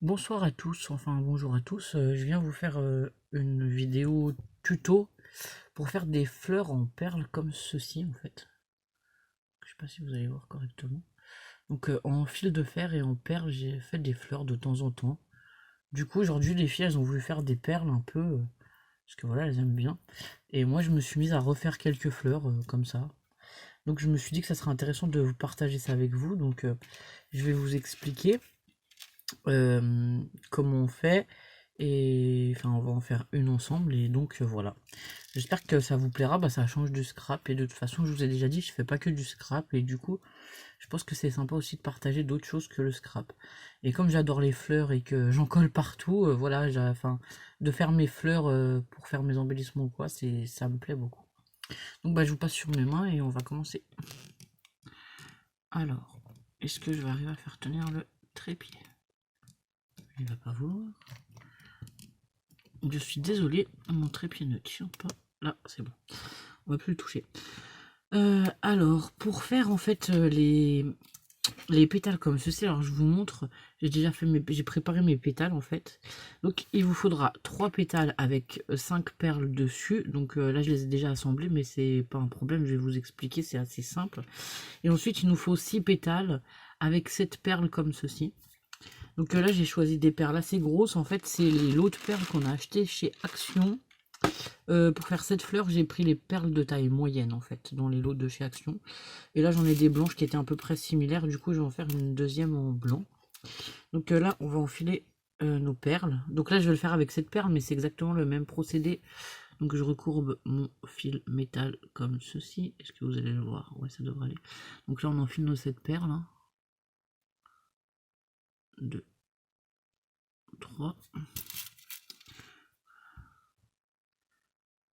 Bonsoir à tous, enfin bonjour à tous. Je viens vous faire une vidéo tuto pour faire des fleurs en perles comme ceci en fait. Je sais pas si vous allez voir correctement. Donc en fil de fer et en perles, j'ai fait des fleurs de temps en temps. Du coup aujourd'hui les filles elles ont voulu faire des perles un peu parce que voilà elles aiment bien. Et moi je me suis mise à refaire quelques fleurs comme ça. Donc je me suis dit que ça serait intéressant de vous partager ça avec vous. Donc je vais vous expliquer comment on fait. Et enfin, on va en faire une ensemble. Et donc, voilà. J'espère que ça vous plaira. Bah, ça change du scrap. Et de toute façon, je vous ai déjà dit, je fais pas que du scrap. Et du coup, je pense que c'est sympa aussi de partager d'autres choses que le scrap. Et comme j'adore les fleurs et que j'en colle partout, voilà, enfin, de faire mes fleurs pour faire mes embellissements ou quoi, ça me plaît beaucoup. Donc, bah, je vous passe sur mes mains et on va commencer. Alors, est-ce que je vais arriver à faire tenir le trépied? Il va pas vouloir. Je suis désolé, mon trépied ne tient pas. Là, c'est bon. On va plus le toucher. Alors, pour faire en fait les pétales comme ceci, alors je vous montre, j'ai préparé mes pétales en fait. Donc il vous faudra 3 pétales avec 5 perles dessus. Donc là je les ai déjà assemblés, mais c'est pas un problème, je vais vous expliquer, c'est assez simple. Et ensuite il nous faut 6 pétales avec 7 perles comme ceci. Donc là j'ai choisi des perles assez grosses, en fait c'est les lots de perles qu'on a acheté chez Action. Pour faire cette fleur, j'ai pris les perles de taille moyenne en fait, dans les lots de chez Action. Et là j'en ai des blanches qui étaient à peu près similaires, du coup je vais en faire une deuxième en blanc. Donc là on va enfiler nos perles. Donc là je vais le faire avec cette perle, mais c'est exactement le même procédé. Donc je recourbe mon fil métal comme ceci. Est-ce que vous allez le voir? Ouais, ça devrait aller. Donc là on enfile nos 7 perles. 2, 3,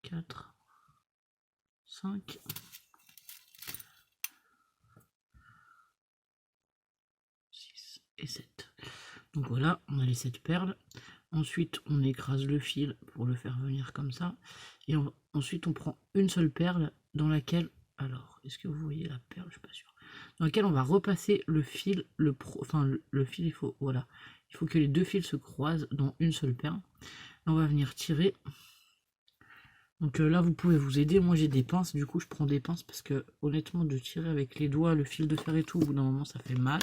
4, 5, 6 et 7. Donc voilà, on a les 7 perles. Ensuite, on écrase le fil pour le faire venir comme ça. Et ensuite, on prend une seule perle dans laquelle... Alors, est-ce que vous voyez la perle? Je suis pas sûr. Dans laquelle on va repasser le fil, le fil, il faut... Voilà. Il faut que les deux fils se croisent dans une seule perle. On va venir tirer. Donc là, vous pouvez vous aider. Moi, j'ai des pinces. Du coup, je prends des pinces parce que, honnêtement, de tirer avec les doigts, le fil de fer et tout, au bout d'un moment, ça fait mal.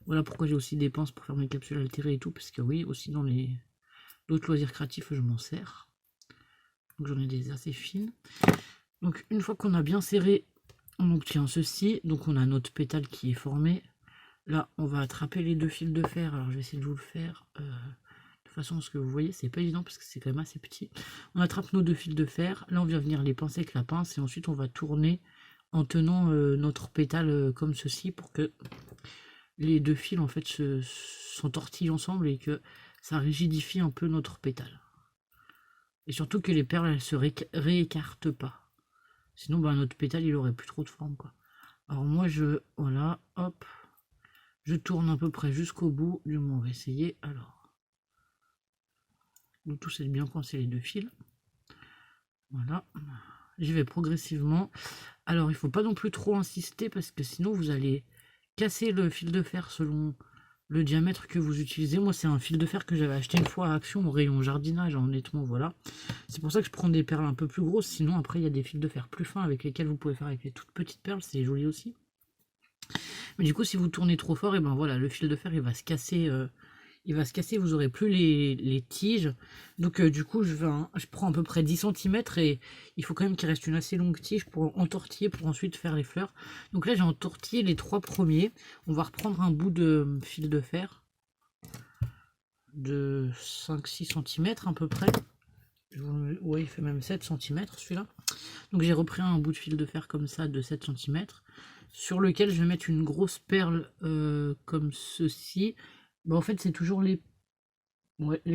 Voilà pourquoi j'ai aussi des pinces pour faire mes capsules altérées et tout. Parce que oui, aussi dans les d'autres loisirs créatifs, je m'en sers. Donc j'en ai des assez fines. Donc une fois qu'on a bien serré, on obtient ceci. Donc on a notre pétale qui est formé. Là, on va attraper les deux fils de fer. Alors je vais essayer de vous le faire de façon à ce que vous voyez. C'est pas évident parce que c'est quand même assez petit. On attrape nos deux fils de fer. Là, on vient venir les pincer avec la pince. Et ensuite, on va tourner en tenant notre pétale comme ceci pour que les deux fils en fait s'entortillent ensemble et que ça rigidifie un peu notre pétale. Et surtout que les perles elles se réécartent pas. Sinon bah, notre pétale il aurait plus trop de forme quoi. Alors moi voilà, hop, je tourne à peu près jusqu'au bout, du moins on va essayer. Alors, le tout c'est de bien coincer les deux fils. Voilà, j'y vais progressivement. Alors il faut pas non plus trop insister parce que sinon vous allez casser le fil de fer selon le diamètre que vous utilisez. Moi c'est un fil de fer que j'avais acheté une fois à Action au rayon jardinage, honnêtement voilà. C'est pour ça que je prends des perles un peu plus grosses, sinon après il y a des fils de fer plus fins avec lesquels vous pouvez faire avec les toutes petites perles, c'est joli aussi. Mais du coup si vous tournez trop fort, et ben voilà, le fil de fer il va se casser, vous aurez plus les tiges. Donc du coup je prends à peu près 10 cm et il faut quand même qu'il reste une assez longue tige pour entortiller pour ensuite faire les fleurs. Donc là j'ai entortillé les 3 premiers. On va reprendre un bout de fil de fer de 5-6 cm à peu près. Ouais, il fait même 7 cm celui-là. Donc j'ai repris un bout de fil de fer comme ça de 7 cm sur lequel je vais mettre une grosse perle comme ceci. Bon, en fait c'est toujours les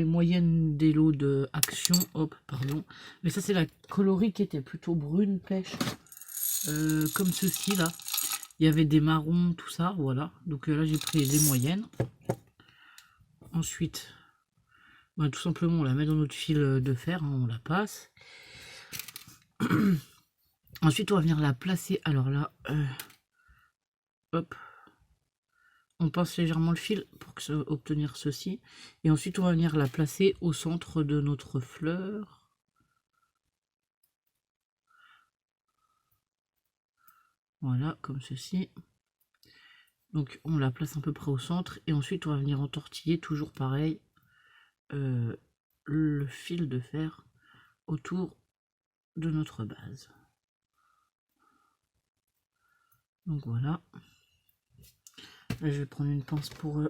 moyennes des lots de Action. Hop, pardon. Mais ça c'est la coloris qui était plutôt brune pêche. Comme ceci là. Il y avait des marrons, tout ça, voilà. Donc là j'ai pris les moyennes. Ensuite, bah, tout simplement on la met dans notre fil de fer, hein, on la passe. Ensuite, on va venir la placer. Alors là, hop. on pince légèrement le fil pour obtenir ceci. Et ensuite, on va venir la placer au centre de notre fleur. Voilà, comme ceci. Donc, on la place à peu près au centre. Et ensuite, on va venir entortiller, toujours pareil, le fil de fer autour de notre base. Donc voilà. Là, je vais prendre une pince pour...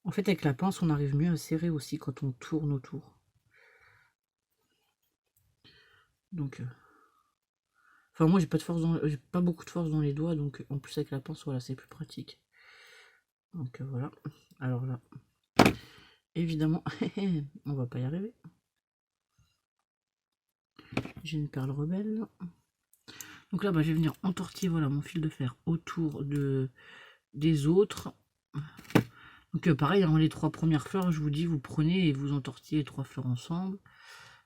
En fait, avec la pince, on arrive mieux à serrer aussi quand on tourne autour. Donc... Enfin, moi, j'ai pas beaucoup de force dans les doigts, donc en plus avec la pince, voilà, c'est plus pratique. Donc voilà. Alors là, évidemment, on va pas y arriver. J'ai une perle rebelle. Donc là, bah, je vais venir entortiller, voilà, mon fil de fer autour des autres. Donc pareil, hein, les 3 premières fleurs, je vous dis, vous prenez et vous entortillez les 3 fleurs ensemble.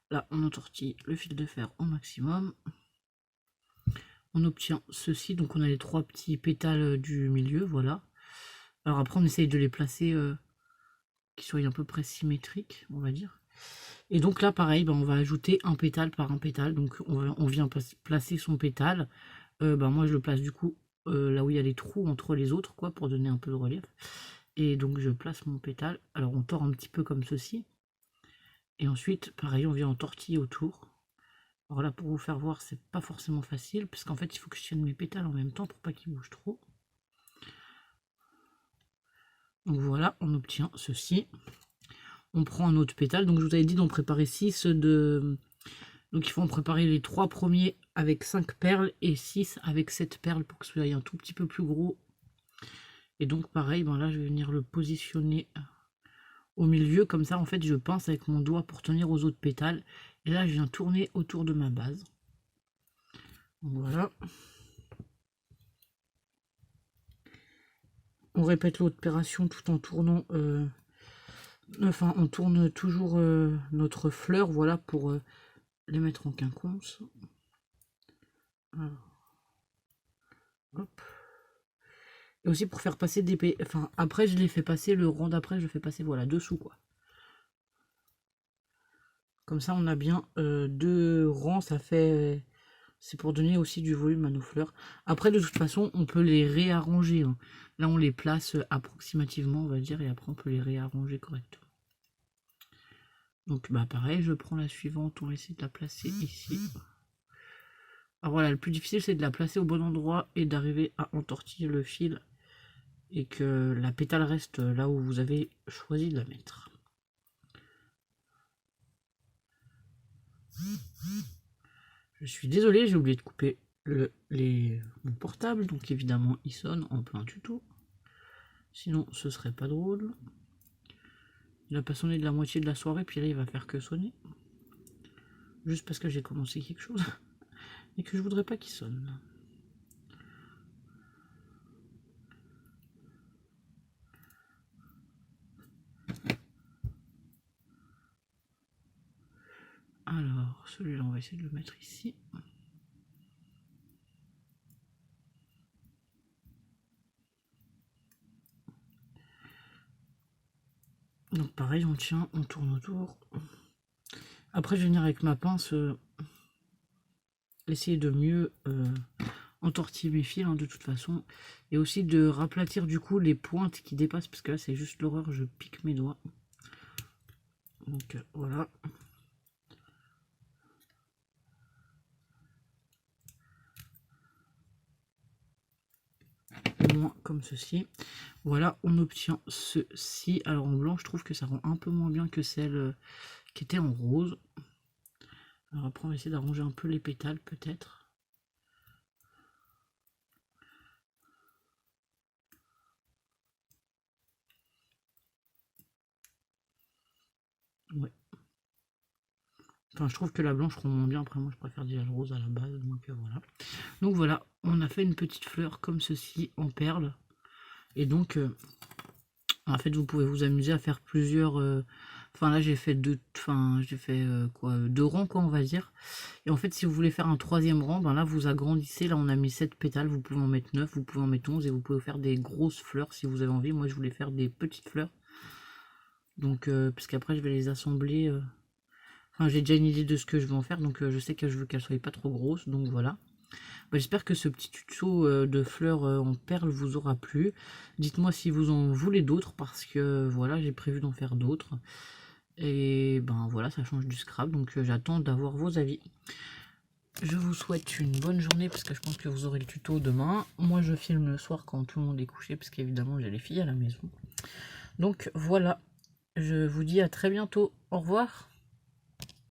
Là, on entortille le fil de fer au maximum. On obtient ceci, donc on a les 3 petits pétales du milieu, voilà. Alors après, on essaye de les placer qui soient à peu près symétriques, on va dire. Et donc là, pareil, bah, on va ajouter un pétale par un pétale. Donc on vient placer son pétale. Bah, moi, je le place du coup là où il y a les trous entre les autres, quoi, pour donner un peu de relief. Et donc je place mon pétale. Alors on tord un petit peu comme ceci. Et ensuite, pareil, on vient entortiller autour. Alors là, pour vous faire voir, c'est pas forcément facile, parce qu'en fait, il faut que je tienne mes pétales en même temps pour pas qu'ils bougent trop. Donc voilà, on obtient ceci. On prend un autre pétale. Donc je vous avais dit d'en préparer 6 de... Donc il faut en préparer les 3 premiers avec 5 perles et 6 avec 7 perles pour que ce soit un tout petit peu plus gros. Et donc pareil, ben là je vais venir le positionner au milieu. Comme ça, en fait, je pince avec mon doigt pour tenir aux autres pétales. Et là, je viens tourner autour de ma base. Donc voilà. On répète l'opération tout en tournant... Enfin, on tourne toujours notre fleur, voilà, pour les mettre en quinconce. Alors. Hop. Et aussi pour faire passer des... Enfin, après, je les fais passer, le rang d'après, je le fais passer, voilà, dessous, quoi. Comme ça, on a bien 2 rangs, ça fait... C'est pour donner aussi du volume à nos fleurs. Après, de toute façon, on peut les réarranger. Hein. Là, on les place approximativement, on va dire, et après, on peut les réarranger correctement. Donc, bah pareil, je prends la suivante, on va essayer de la placer ici. Alors voilà, le plus difficile, c'est de la placer au bon endroit et d'arriver à entortiller le fil. Et que la pétale reste là où vous avez choisi de la mettre. Je suis désolé, j'ai oublié de couper mon portable, donc évidemment il sonne en plein tuto. Sinon ce serait pas drôle. Il n'a pas sonné de la moitié de la soirée, puis là il va faire que sonner. Juste parce que j'ai commencé quelque chose. Et que je voudrais pas qu'il sonne. Alors, celui-là, on va essayer de le mettre ici. Donc pareil, on tient, on tourne autour. Après, je vais venir avec ma pince essayer de mieux entortiller mes fils, hein, de toute façon. Et aussi de raplatir du coup les pointes qui dépassent, parce que là, c'est juste l'horreur, je pique mes doigts. Donc voilà. Au moins comme ceci. Voilà, on obtient ceci. Alors en blanc, je trouve que ça rend un peu moins bien que celle qui était en rose. Alors après, on va essayer d'arranger un peu les pétales peut-être. Ouais. Enfin, je trouve que la blanche rend moins bien. Après, moi, je préfère déjà le rose à la base. Donc voilà. Donc voilà, on a fait une petite fleur comme ceci en perles. Et donc, en fait, vous pouvez vous amuser à faire plusieurs Enfin là j'ai fait quoi, 2 rangs quoi on va dire. Et en fait si vous voulez faire un 3e rang, ben là vous agrandissez, là on a mis 7 pétales, vous pouvez en mettre 9, vous pouvez en mettre 11 et vous pouvez faire des grosses fleurs si vous avez envie. Moi je voulais faire des petites fleurs. Donc parce qu'après je vais les assembler. Enfin j'ai déjà une idée de ce que je vais en faire, donc je sais que je veux qu'elles soient pas trop grosses, donc voilà. Bah, j'espère que ce petit tuto de fleurs en perles vous aura plu. Dites-moi si vous en voulez d'autres parce que voilà, j'ai prévu d'en faire d'autres. Et ben voilà, ça change du scrap, donc j'attends d'avoir vos avis. Je vous souhaite une bonne journée parce que je pense que vous aurez le tuto demain. Moi je filme le soir quand tout le monde est couché parce qu'évidemment j'ai les filles à la maison. Donc voilà, je vous dis à très bientôt. Au revoir.